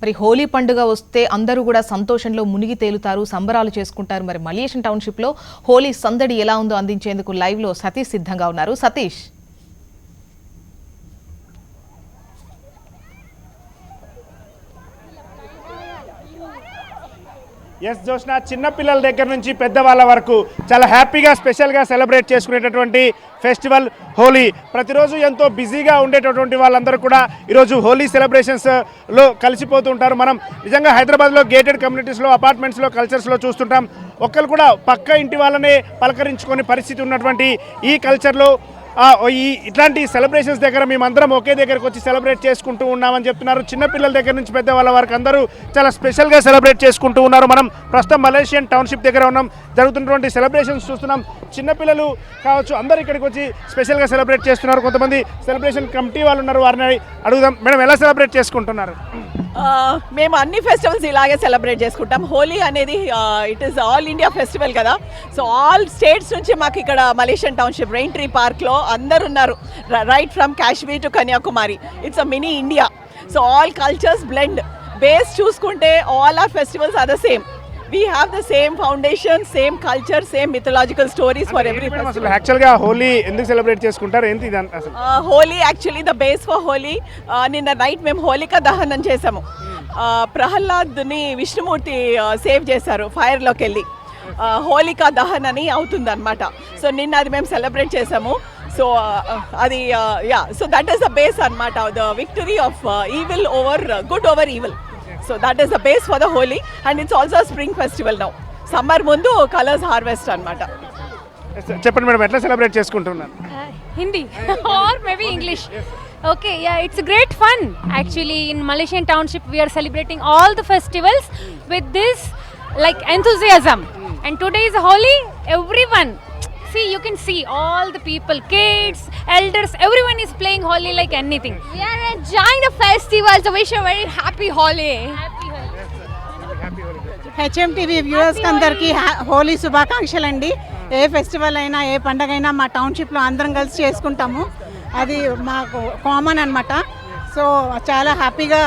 మరి హోలీ పండుగ వస్తే అందరూ కూడా సంతోషంలో మునిగి తేలుతారు, సంబరాలు చేసుకుంటారు. మరి మలేషియన్ టౌన్షిప్ లో హోలీ సందడి ఎలా ఉందో అందించేందుకు లైవ్ లో సతీష్ సిద్ధంగా ఉన్నారు. సతీష్. ఎస్ జోష్నా, చిన్న పిల్లల దగ్గర నుంచి పెద్దవాళ్ళ వరకు చాలా హ్యాపీగా స్పెషల్గా సెలబ్రేట్ చేసుకునేటటువంటి ఫెస్టివల్ హోలీ. ప్రతిరోజు ఎంతో బిజీగా ఉండేటటువంటి వాళ్ళందరూ కూడా ఈరోజు హోలీ సెలబ్రేషన్స్లో కలిసిపోతూ ఉంటారు. మనం నిజంగా హైదరాబాద్లో గేటెడ్ కమ్యూనిటీస్లో, అపార్ట్మెంట్స్లో, కల్చర్స్లో చూస్తుంటాం. ఒక్కరు కూడా పక్క ఇంటి వాళ్ళనే పలకరించుకునే పరిస్థితి ఉన్నటువంటి ఈ కల్చర్లో ఇట్లాంటి సెలబ్రేషన్స్ దగ్గర మేమందరం ఒకే దగ్గరకు వచ్చి సెలబ్రేట్ చేసుకుంటూ ఉన్నామని చెప్తున్నారు. చిన్నపిల్లల దగ్గర నుంచి పెద్దవాళ్ళ వరకు అందరూ చాలా స్పెషల్గా సెలబ్రేట్ చేసుకుంటూ ఉన్నారు. మనం ప్రస్తుతం మలేషియన్ టౌన్షిప్ దగ్గర ఉన్నాం. జరుగుతున్నటువంటి సెలబ్రేషన్స్ చూస్తున్నాం. చిన్నపిల్లలు కావచ్చు, అందరూ ఇక్కడికి వచ్చి స్పెషల్గా సెలబ్రేట్ చేస్తున్నారు. కొంతమంది సెలబ్రేషన్ కమిటీ వాళ్ళు ఉన్నారు, వారిని అడుగుదాం. మేడం, ఎలా సెలబ్రేట్ చేసుకుంటున్నారు? మేము అన్ని ఫెస్టివల్స్ ఇలాగే సెలబ్రేట్ చేసుకుంటాం. హోలీ అనేది it is all India festival కదా. సో ఆల్ స్టేట్స్ నుంచి మాకు ఇక్కడ మలేషియన్ టౌన్షిప్ రెయిన్ ట్రీ పార్క్లో అందరు ఉన్నారు. Right from Kashmir to Kanyakumari, it's a mini India. So all cultures blend. Base చూసుకుంటే all our festivals are the same. We have the same foundation, same culture, same mythological stories for every festival. యాక్చువల్గా హోలీ ఎందుకు celebrate చేసుకుంటారు? ఏంటి ఇది అసలు? Holi actually the base for Holi. నిన్న night మేము హోలికా దహనం చేసాము. ప్రహ్లాద్ని విష్ణుమూర్తి సేవ్ చేశారు ఫైర్లోకి వెళ్ళి. హోలికా దహన్ అని అవుతుంది అనమాట. సో నిన్న అది మేము సెలబ్రేట్ చేసాము. సో అది so that is the base అనమాట. The victory of evil over good over evil. So that is the base for the Holi, and it's also a spring festival now. Summer mundu colors harvest anamata. Cheppandi madam, etla celebrate cheskuntunnaru? Hindi or maybe English. Okay, yeah, it's a great fun. Actually, in Malaysian Township, we are celebrating all the festivals with this like enthusiasm. And today is Holi. Everyone, see, you can see all the people, kids, elders, everyone is playing Holi like anything. We are enjoying the festival, so wish a very happy Holi. HMTV వ్యూవర్స్కి అందరికీ హోలీ శుభాకాంక్షలు అండి. ఏ festival అయినా, ఏ పండగ అయినా మా టౌన్షిప్లో అందరం కలిసి చేసుకుంటాము. అది మాకు కామన్ అనమాట. సో చాలా హ్యాపీగా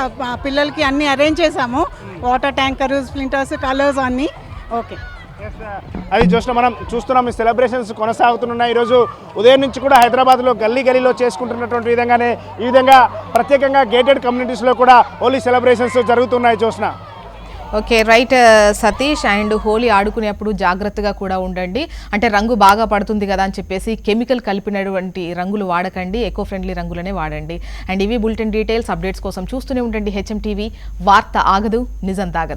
పిల్లలకి అన్నీ అరేంజ్ చేసాము. వాటర్ ట్యాంకరు, స్ప్లింటర్స్, కలర్స్ అన్నీ ఓకే. అది చూసిన మనం చూస్తున్నాం. ఈ సెలబ్రేషన్స్ కొనసాగుతున్నాయి. ఈరోజు ఉదయం నుంచి కూడా హైదరాబాద్లో గల్లీలో చేసుకుంటున్నటువంటి విధంగానే ఈ విధంగా ప్రత్యేకంగా గేటెడ్ కమ్యూనిటీస్లో కూడా హోలీ సెలబ్రేషన్స్ జరుగుతున్నాయి. చూసిన okay, right Satish. And Holi ఆడుకునేప్పుడు జాగ్రత్తగా కూడా ఉండండి. అంటే రంగు బాగా పడుతుంది కదా అని చెప్పేసి కెమికల్ కలిపినటువంటి రంగులు వాడకండి, ఎకో ఫ్రెండ్లీ రంగులనే వాడండి. అండ్ ఇవి బులెటిన్ డీటెయిల్స్, అప్డేట్స్ కోసం చూస్తూనే ఉండండి హెచ్ఎం టీవీ. వార్త ఆగదు, నిజం తాగదు.